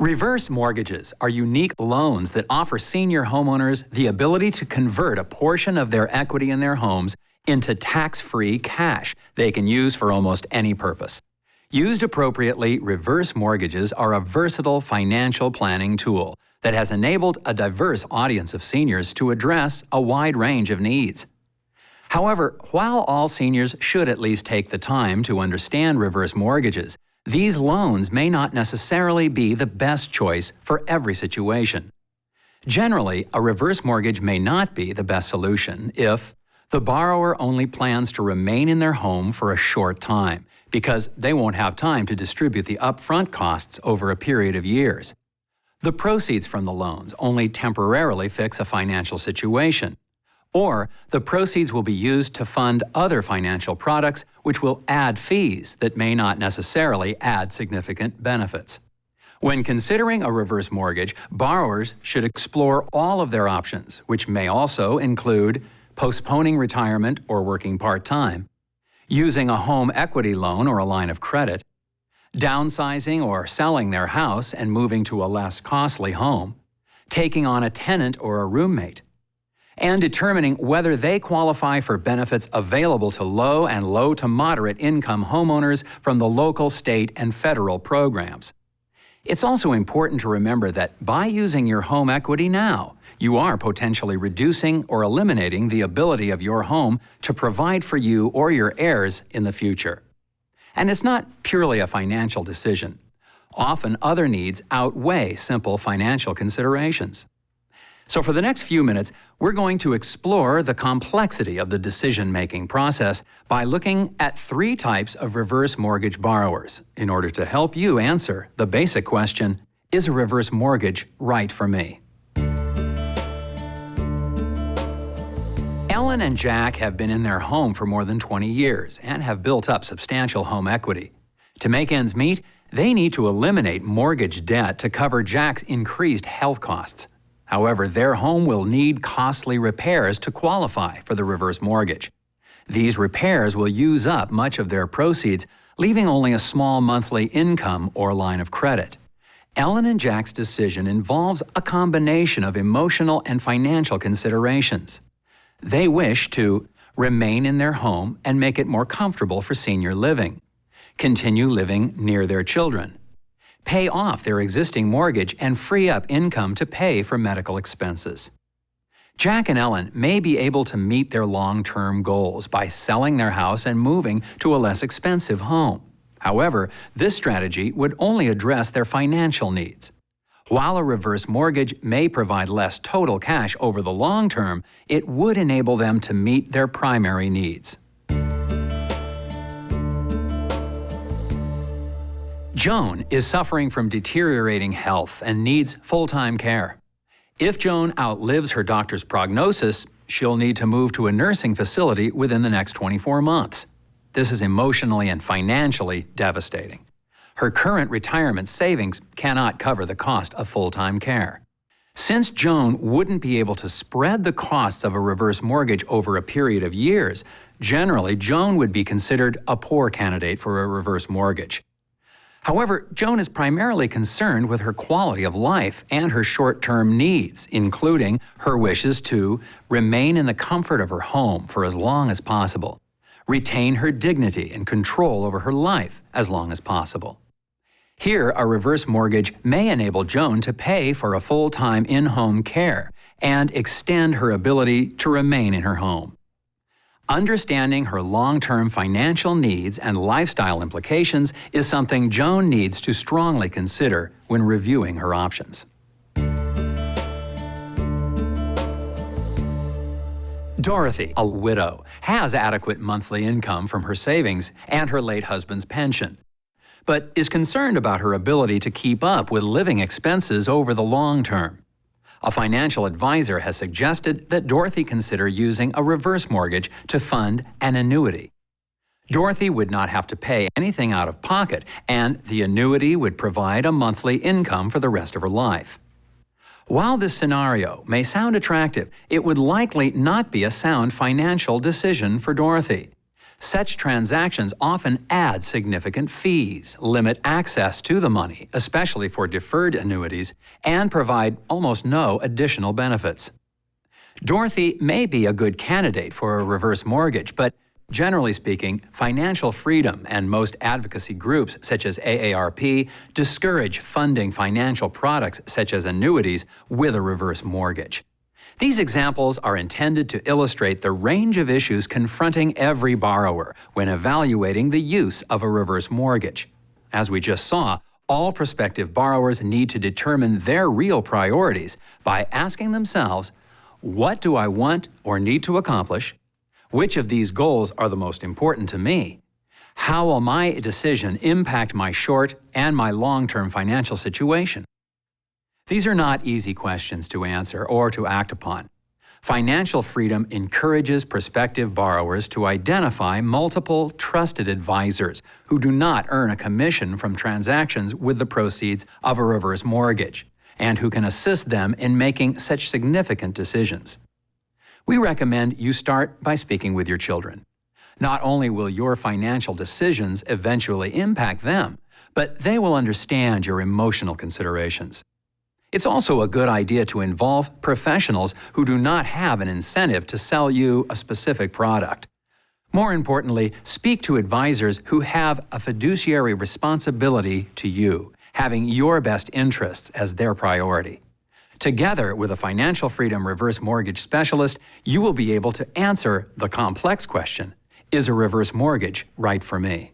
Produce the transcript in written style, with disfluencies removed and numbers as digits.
Reverse mortgages are unique loans that offer senior homeowners the ability to convert a portion of their equity in their homes into tax-free cash they can use for almost any purpose. Used appropriately, reverse mortgages are a versatile financial planning tool that has enabled a diverse audience of seniors to address a wide range of needs. However, while all seniors should at least take the time to understand reverse mortgages, these loans may not necessarily be the best choice for every situation. Generally, a reverse mortgage may not be the best solution if the borrower only plans to remain in their home for a short time because they won't have time to distribute the upfront costs over a period of years. The proceeds from the loans only temporarily fix a financial situation, or the proceeds will be used to fund other financial products which will add fees that may not necessarily add significant benefits. When considering a reverse mortgage, borrowers should explore all of their options, which may also include postponing retirement or working part-time, using a home equity loan or a line of credit, downsizing or selling their house and moving to a less costly home, taking on a tenant or a roommate, and determining whether they qualify for benefits available to low and low to moderate income homeowners from the local, state, and federal programs. It's also important to remember that by using your home equity now, you are potentially reducing or eliminating the ability of your home to provide for you or your heirs in the future. And it's not purely a financial decision. Often other needs outweigh simple financial considerations. So for the next few minutes, we're going to explore the complexity of the decision-making process by looking at 3 types of reverse mortgage borrowers in order to help you answer the basic question, is a reverse mortgage right for me? Ellen and Jack have been in their home for more than 20 years and have built up substantial home equity. To make ends meet, they need to eliminate mortgage debt to cover Jack's increased health costs. However, their home will need costly repairs to qualify for the reverse mortgage. These repairs will use up much of their proceeds, leaving only a small monthly income or line of credit. Ellen and Jack's decision involves a combination of emotional and financial considerations. They wish to remain in their home and make it more comfortable for senior living, continue living near their children, pay off their existing mortgage and free up income to pay for medical expenses. Jack and Ellen may be able to meet their long-term goals by selling their house and moving to a less expensive home. However, this strategy would only address their financial needs. While a reverse mortgage may provide less total cash over the long term, it would enable them to meet their primary needs. Joan is suffering from deteriorating health and needs full-time care. If Joan outlives her doctor's prognosis, she'll need to move to a nursing facility within the next 24 months. This is emotionally and financially devastating. Her current retirement savings cannot cover the cost of full-time care. Since Joan wouldn't be able to spread the costs of a reverse mortgage over a period of years, generally Joan would be considered a poor candidate for a reverse mortgage. However, Joan is primarily concerned with her quality of life and her short-term needs, including her wishes to remain in the comfort of her home for as long as possible, retain her dignity and control over her life as long as possible. Here, a reverse mortgage may enable Joan to pay for a full-time in-home care and extend her ability to remain in her home. Understanding her long-term financial needs and lifestyle implications is something Joan needs to strongly consider when reviewing her options. Dorothy, a widow, has adequate monthly income from her savings and her late husband's pension, but is concerned about her ability to keep up with living expenses over the long term. A financial advisor has suggested that Dorothy consider using a reverse mortgage to fund an annuity. Dorothy would not have to pay anything out of pocket, and the annuity would provide a monthly income for the rest of her life. While this scenario may sound attractive, it would likely not be a sound financial decision for Dorothy. Such transactions often add significant fees, limit access to the money, especially for deferred annuities, and provide almost no additional benefits. Dorothy may be a good candidate for a reverse mortgage, but generally speaking, financial freedom and most advocacy groups such as AARP discourage funding financial products such as annuities with a reverse mortgage. These examples are intended to illustrate the range of issues confronting every borrower when evaluating the use of a reverse mortgage. As we just saw, all prospective borrowers need to determine their real priorities by asking themselves, what do I want or need to accomplish? Which of these goals are the most important to me? How will my decision impact my short and my long-term financial situation? These are not easy questions to answer or to act upon. Financial freedom encourages prospective borrowers to identify multiple trusted advisors who do not earn a commission from transactions with the proceeds of a reverse mortgage, and who can assist them in making such significant decisions. We recommend you start by speaking with your children. Not only will your financial decisions eventually impact them, but they will understand your emotional considerations. It's also a good idea to involve professionals who do not have an incentive to sell you a specific product. More importantly, speak to advisors who have a fiduciary responsibility to you, having your best interests as their priority. Together with a financial freedom reverse mortgage specialist, you will be able to answer the complex question, is a reverse mortgage right for me?